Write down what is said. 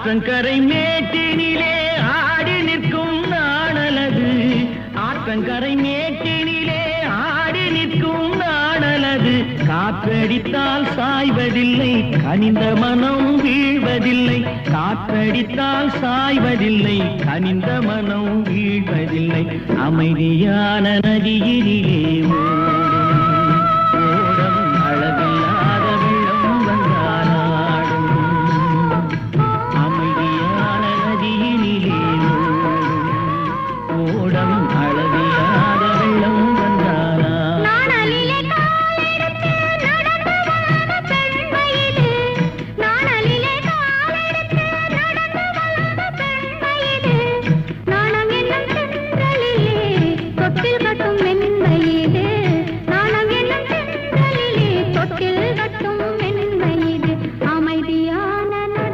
ஆற்றங்கரை மேட்டினிலே ஆடி நிற்கும் நாணலது. ஆற்றங்கரை மேட்டினிலே ஆடி நிற்கும் நாணலது. காற்றடித்தால் சாய்வதில்லை, கனிந்த மனம் வீழ்வதில்லை. காற்றடித்தால் சாய்வதில்லை, கனிந்த மனம் வீழ்வதில்லை. அமைதியான நதியினிலே ஓடு